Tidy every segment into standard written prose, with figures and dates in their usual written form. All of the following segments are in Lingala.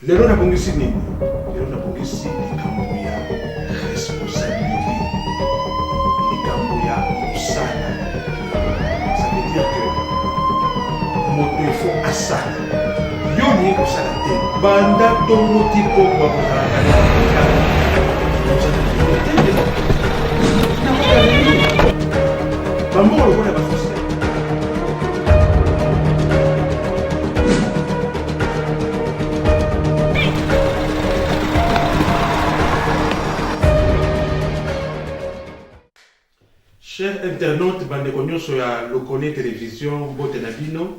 Lelo na bongisi nini? Lelo na bongisi likambo ya responsabilité, likambo ya mosala. Ça veut dire que moto il faut asala. Yo ni kosala te. Banda tongo tipo kwa kozala kana. Bambo lo kona ba social. Chers internautes, bandeko nyonso ya Lokone Télévision, mbote na bino.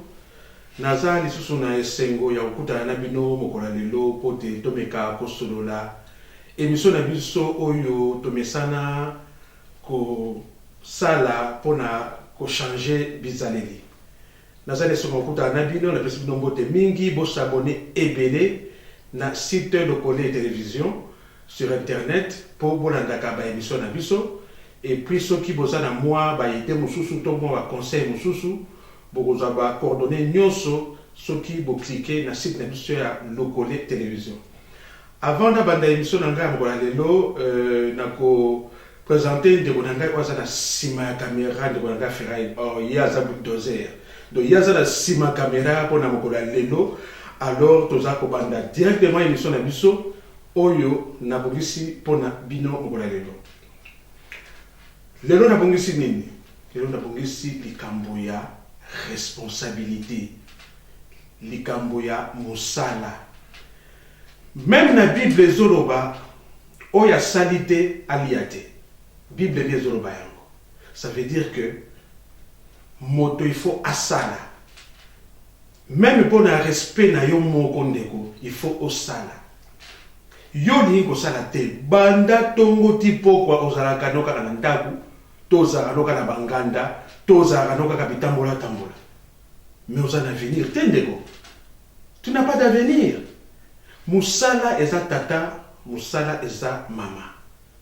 Naza lisusu na esengo ya okutana na bino mokola lelo pote tomeka kosolola émission na biso oyo tomesana ko sala pona ko changer bizaleli. Naza leso okutana na bino na pesi bino mbote mingi bo s'abonner ebele na site Lokone Télévision sur internet pour bolandaka ba émission na biso. Et puis ceux qui bossent à moi, bah ils étaient mususu, tout le monde va conseil mususu, beaucoup ça va coordonner nyonso, ceux qui vont cliquer na site d'émission à Lokone Télévision. Avant d'abandonner l'émission nanga mbola lelo, nako présenter de bonanga quoi ça na sima caméra de bonanga ferai oh yaza bulldozer. Donc yaza na sima caméra pour na mbola lelo, alors toza ko banda directement émission na biso oyo na bongisi pour na bino mbola lelo. Lelo na bongisi nini? Lelo na bongisi likambo ya responsabilité, likambo ya mosala. Même na Bible ezoloba oya salite aliate. Bible ni ezoloba yango. Ça veut dire que moto il faut asala. Même pour na respect na yo moko ndeko, il faut osala. Yo ni ko sala te banda tongo tipo kwa ozalaka noka na ndaku. Toza kanoka na banganda, toza kanoka kapitambola tambola. Mais on a un avenir, tendeko. Tu n'as pas d'avenir. Moussala eza tata, moussala eza mama.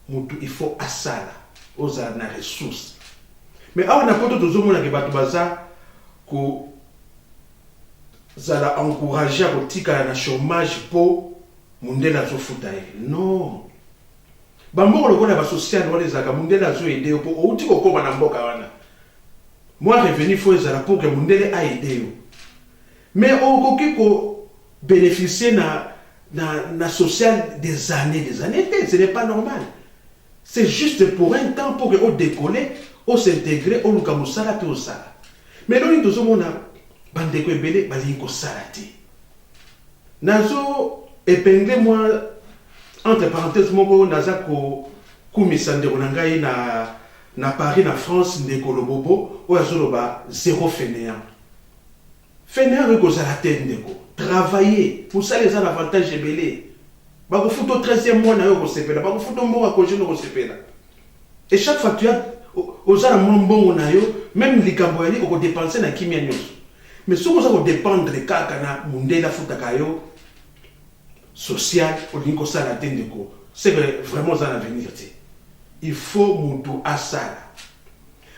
Moutou il faut asala, oza na ressources. Mais awa na poto tozomo na kebatu baza ko zala encourager ko tika na chômage po mundela zo futaye. Non. Bamboko lokola ba social wale zaka mundele azo aider po outi kokoma na mboka wana. Moi revenu faut ezala pour que mundele a aider yo. Mais okoki ko bénéficier na social des années, ce n'est pas normal. C'est juste pour un temps pour que on décoller, on s'intégrer, on luka musala te osala. Mais loni tozo mona bandeko ebele bali ko salati. Nazo épingler moi entre parenthèses, moko naza ko kumisa ndeko na ngai na Paris na France ndeko lobobo oyo azoloba zéro fainéant. Fainéant ko zala te ndeko. Travailler pour ça les avantages ebele. Ba ko futo 13e mois na yo ko sepela, ba ko futo mboka ko jeune ko sepela. Et chaque fois tu as ozala mbongo na yo, même likambo yali ko dépenser na kimia nyonso. Mais ce que ça ko dépendre kaka na mundela futaka yo social, c'est vraiment un avenir. Il faut moutou asala.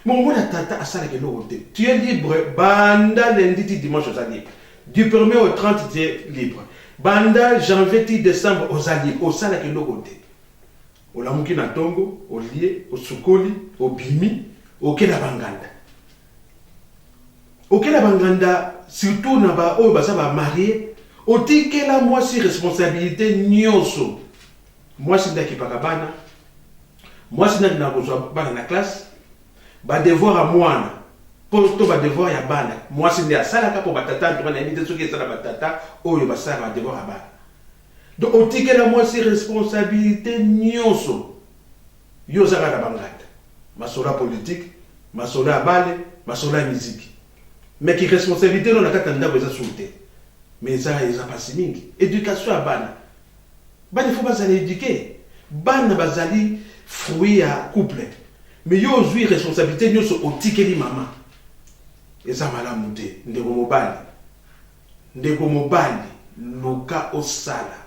Mon bon tata asala que l'on tu es libre, banda lundi dimanche aux libre. Du 1er au 30 tu es libre. Banda janvier décembre aux libres, au sala que l'on au lamuki na tongo, au lié, au sukoli, au bimi, au kelabanganda. Au kelabanganda, surtout na ba o basa ba marié. Otikela moi si responsabilité nyonso. Moi si ndaki pakabana. Moi si ndaki na kozwa bana na classe. Ba devoir à moi. Pour to ba devoir ya bana. Moi si ndaki sala ka po batata to na imite soki sala batata oyo ba sala ba devoir à bana. Donc otikela moi si responsabilité nyonso. Yo zaka na bangata. Masola politique, masola bale, masola musique. Mais qui responsabilité non na katanda beza souté. Mais ça ils ont passé mingi. Éducation à bana. Bana il faut pas aller éduquer. Bana bazali fruit à couple. Mais yo zui responsabilité nous au tikeli maman. Et ça mala monté. Ndeko mobali. Ndeko mobali luka osala.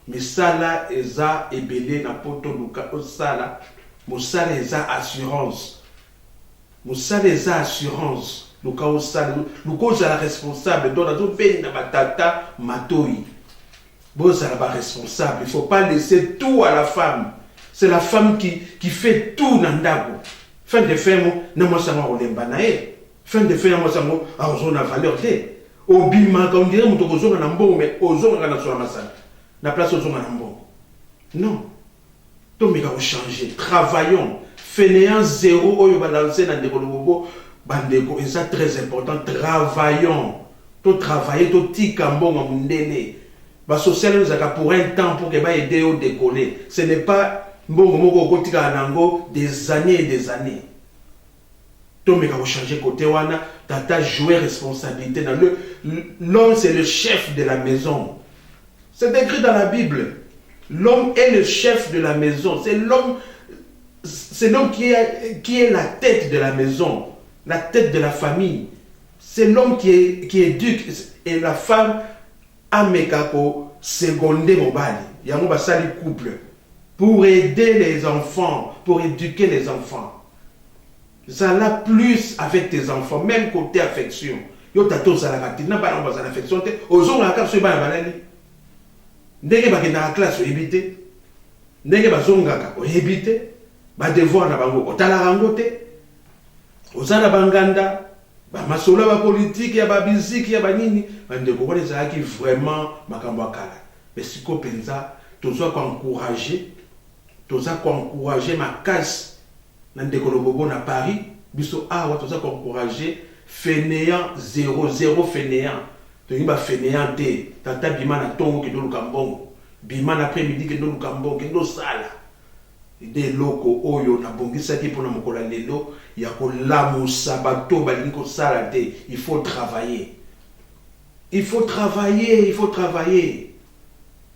Mais sala eza ebele na poto luka osala. Mosala eza assurance. Mosala eza assurance. Luka osala, luka osala responsable. Donc nazo beni na batata matoi. Bon, ça n'est pas responsable. Il ne faut pas laisser tout à la femme. C'est la femme qui fait tout dans le fin de fin, moi, ça m'a fin de fin, moi, ça m'a valeur. Au bima, quand on dirait, mais la place aux non. Donc, il faut changer. Travaillons. Fainéant zéro, et ça très important. Travaillons. Tout travailler, tout ticambon à mundene. Social pour un temps pour que aider au décoller. Ce n'est pas des années et des années. Donc, il faut changer côté wana, tata jouer responsabilité dans l'homme c'est le chef de la maison. C'est écrit dans la Bible. L'homme est le chef de la maison. C'est l'homme qui est la tête de la maison, la tête de la famille. C'est l'homme qui éduque et la femme a mekako secondé mon bali. Il y a un couple pour aider les enfants, pour éduquer les enfants. Ça l'a plus avec tes enfants, même côté affection. Yo tato ça la n'a pas l'affection. Aux gens la carte sur ba banani. Ndenge ba kenda classe éviter. Ndenge ba zonga ko éviter. Ba devoir na bango otala rango te. Ozana banganda, ba masolo ba politique ya ba musique ya ba nini, ba ndeko ko les qui vraiment makambo akala. Mais siko penza tozo ko encourager ma casse. Ndeko lobobo na Paris, biso awa tozo ko encourager fainéant zéro fainéant. Donc ba fainéant te, tata bima na tongo ke do lukambongo. Bima na après-midi ke do lukambongo, ke do sala. Des loko oyo na bongisa ki pona mokola lelo ya ko lamusa bato balingi ko sala te. Il faut travailler. Il faut travailler.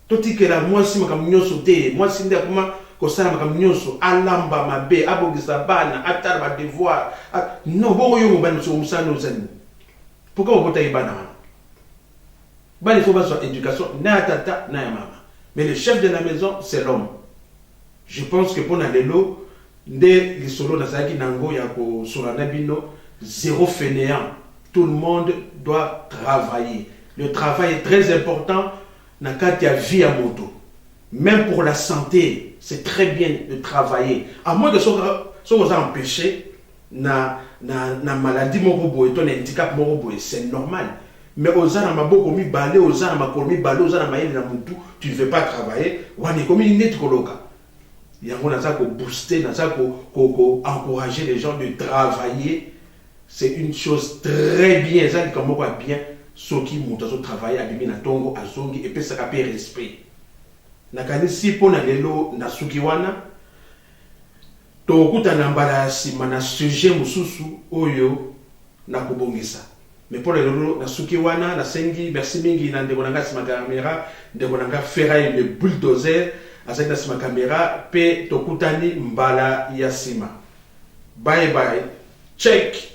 Toti ke la moi si makam nyoso te, moi si nda kuma ko sala makam nyoso alamba mabe abogisa bana atala ba devoir. Non bon yo mbana so musano zani. Pourquoi on bota ibana? Il faut pas sur éducation na tata na mama. Mais le chef de la maison c'est l'homme. Je pense que pour Nalelo, dès les solos d'Azaki Nango, Yako Solanabino, zéro fainéant. Tout le monde doit travailler. Le travail est très important dans le cas de la vie à moto. Même pour la santé, c'est très bien de travailler. À moins de ce qu'on a empêché, na maladie morobo et ton handicap morobo, c'est normal. Mais aux gens ma beaucoup mis balé, aux gens ma commis balé, aux gens ma yéli na moutou, tu ne veux pas travailler, ou on est comme une nette coloca. Il y a un booster, encourager les gens de travailler. C'est une chose très bien. Ça dit comment bien ceux qui montent à travailler à Bimina Tongo, à Zongi, et puis ça a respect. Nakani si pour Nalelo, Nasukiwana, Tokuta Nambala Simana sujet Mususu, Oyo, Nakubongisa. Mais pour les lolo, Nasukiwana, Nasengi, merci Mingi, Nandebonanga Simakamera, Debonanga Ferraille, le bulldozer. Avec la caméra, pe tokutani mbala yasima. Bye bye. Check.